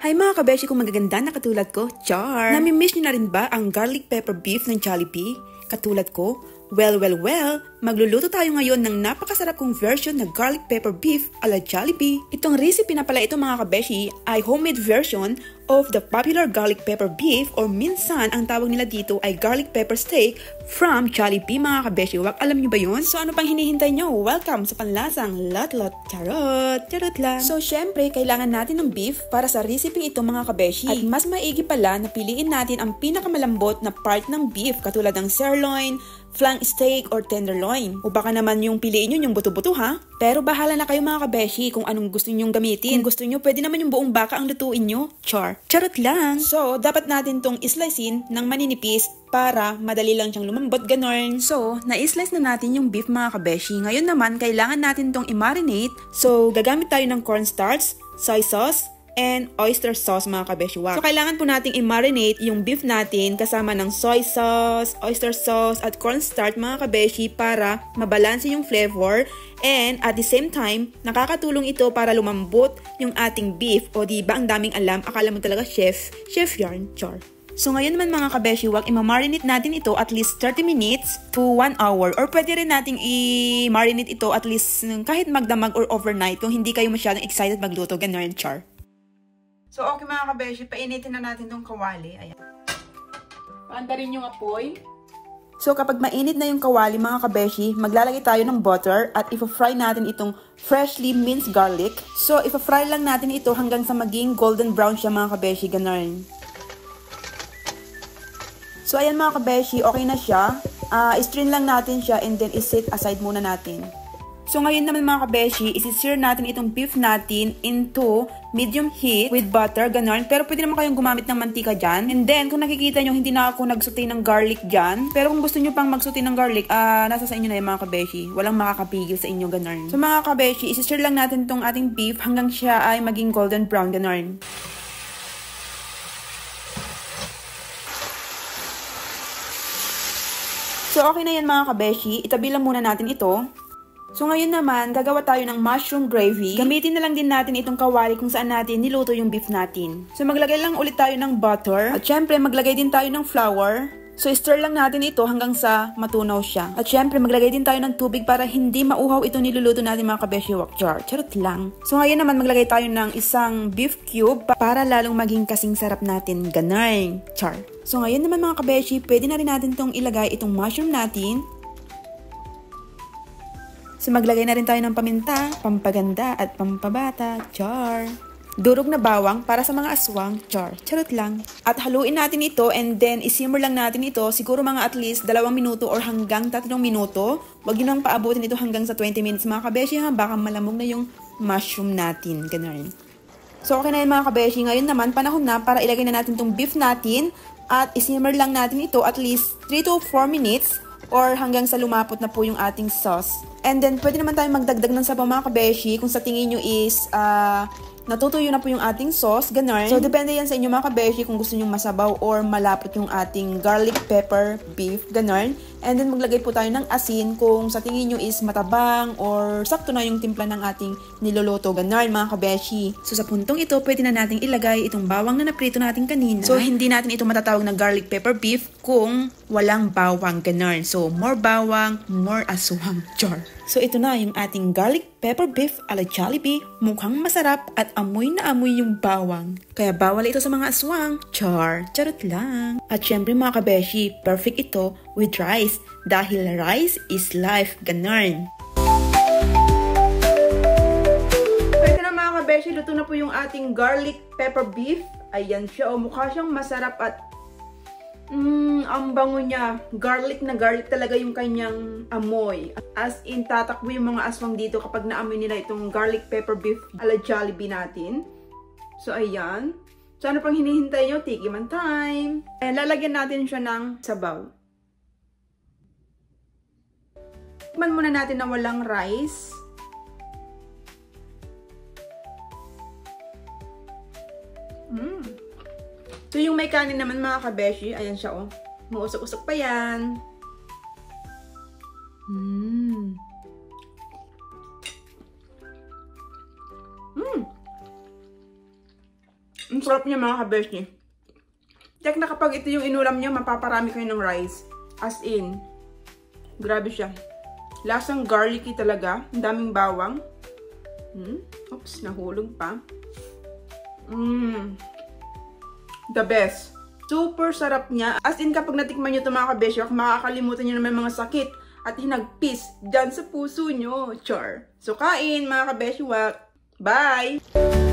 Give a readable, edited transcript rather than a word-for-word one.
Hi mga kabeshi kung magaganda na katulad ko, char! Nami-miss nyo na rin ba ang garlic pepper beef ng Jollibee? Katulad ko? Well, magluluto tayo ngayon ng napakasarap kong version na garlic pepper beef ala Jollibee. Itong recipe na pala ito mga kabeshi ay homemade version of the popular garlic pepper beef or minsan ang tawag nila dito ay garlic pepper steak from Jollibee mga kabeshi. Wag, alam nyo ba yun? So ano pang hinihintay nyo? Welcome sa panlasang lot-lot charot! Charot lang! So syempre, kailangan natin ng beef para sa recipe ito mga kabeshi. At mas maigi pala na piliin natin ang pinakamalambot na part ng beef katulad ng sirloin, flank steak or tenderloin. O baka naman yung piliin nyo yung buto-buto ha? Pero bahala na kayo mga kabeshi kung anong gusto nyong gamitin. Kung gusto nyo, pwede naman yung buong baka ang lutuin nyo. Char! Charot lang! So, dapat natin tong islicein ng maninipis para madali lang siyang lumambot, ganon. So, na-slice na natin yung beef mga kabeshi. Ngayon naman, kailangan natin tong i-marinate. So, gagamit tayo ng cornstarch, soy sauce, and oyster sauce mga kabeshiwak. So, kailangan po nating i-marinate yung beef natin kasama ng soy sauce, oyster sauce, at cornstarch mga kabeshi para mabalanse yung flavor. And at the same time, nakakatulong ito para lumambot yung ating beef. O diba, ang daming alam. Akala mo talaga chef yarn, char. So ngayon naman mga kabeshiwak, i-marinate natin ito at least 30 minutes to 1 hour. Or pwede rin nating i-marinate ito at least kahit magdamag or overnight kung hindi kayo masyadong excited magluto, ganun, char. So, okay mga kabeshi, painitin na natin tong kawali. Ayan. Paandarin yung apoy. So, kapag mainit na yung kawali mga kabeshi, maglalagay tayo ng butter at ipa-fry natin itong freshly minced garlic. So, ipa-fry lang natin ito hanggang sa maging golden brown siya mga kabeshi, ganun. So, ayan mga kabeshi, okay na siya. I-strain lang natin siya and then i-set aside muna natin. So ngayon naman mga kabeshi, isi-sear natin itong beef natin into medium heat with butter, ganon. Pero pwede naman kayong gumamit ng mantika dyan. And then, kung nakikita nyo, hindi na ako nagsaute ng garlic dyan. Pero kung gusto nyo pang magsaute ng garlic, nasa sa inyo na yung mga kabeshi. Walang makakapigil sa inyo, ganon. So mga kabeshi, isi-sear lang natin itong ating beef hanggang siya ay maging golden brown, ganon. So okay na yan mga kabeshi, itabi lang muna natin ito. So ngayon naman, gagawa tayo ng mushroom gravy. Gamitin na lang din natin itong kawali kung saan natin niluto yung beef natin. So maglagay lang ulit tayo ng butter. At syempre, maglagay din tayo ng flour. So stir lang natin ito hanggang sa matunaw siya. At syempre, maglagay din tayo ng tubig para hindi mauhaw ito niluluto natin mga kabeshiwak, char. Charot lang. So ngayon naman, maglagay tayo ng isang beef cube para lalong maging kasing sarap natin. Ganay, char. So ngayon naman mga kabeshi, pwede na rin natin itong ilagay itong mushroom natin. So maglagay na rin tayo ng paminta, pampaganda at pampabata, char. Durog na bawang para sa mga aswang, char. Charot lang. At haluin natin ito and then isimmer lang natin ito siguro mga at least 2 minuto or hanggang 3 minuto. Huwag nyo nang paabutin ito hanggang sa 20 minutes mga kabeshi ha, baka malamog na yung mushroom natin, ganun. So okay na yun mga kabeshi. Ngayon naman panahon na para ilagay na natin itong beef natin at isimmer lang natin ito at least 3 to 4 minutes or hanggang sa lumapot na po yung ating sauce. And then, pwede naman tayong magdagdag ng sabaw mga kabeshi kung sa tingin nyo is natutuyo na po yung ating sauce, ganun. So, depende yan sa inyo mga kabeshi kung gusto nyo masabaw or malapot yung ating garlic pepper beef, ganun. And then, maglagay po tayo ng asin kung sa tingin nyo is matabang or sakto na yung timpla ng ating niluluto, ganun mga kabeshi. So, sa puntong ito, pwede na nating ilagay itong bawang na naprito natin kanina. So, hindi natin ito matatawag na garlic pepper beef kung walang bawang, ganun. So, more bawang, more aswang, char. So, ito na yung ating garlic pepper beef ala Jollibee. Mukhang masarap at amoy na amoy yung bawang. Kaya bawal ito sa mga aswang. Char, charot lang. At syempre mga kabeshi, perfect ito with rice. Dahil rice is life, ganun. So, ito na mga kabeshi, luto na po yung ating garlic pepper beef. Ayan siya, mukha siyang masarap at ang bango niya. Garlic na garlic talaga yung kanyang amoy. As in, tatakbo yung mga aswang dito kapag naamoy nila itong garlic pepper beef ala Jollibee natin. So, ayan. So, ano pang hinihintay nyo? Tikiman time. Ayan, lalagyan natin siya ng sabaw. Tikman muna natin na walang rice. So, yung may kanin naman mga kabeshi, ayan siya oh. Mausok-usok pa yan. Ang sarap niya mga kabeshi. Check na kapag ito yung inulam niyo, mapaparami kayo ng rice. As in, grabe siya. Lasang garlicky talaga. Ang daming bawang. Oops, nahulog pa. The best. Super sarap niya. As in, kapag natikman nyo ito mga kabeshi, makakalimutan nyo na may mga sakit at hinagpis dyan sa puso nyo. Char. So, kain mga kabeshi. Bye!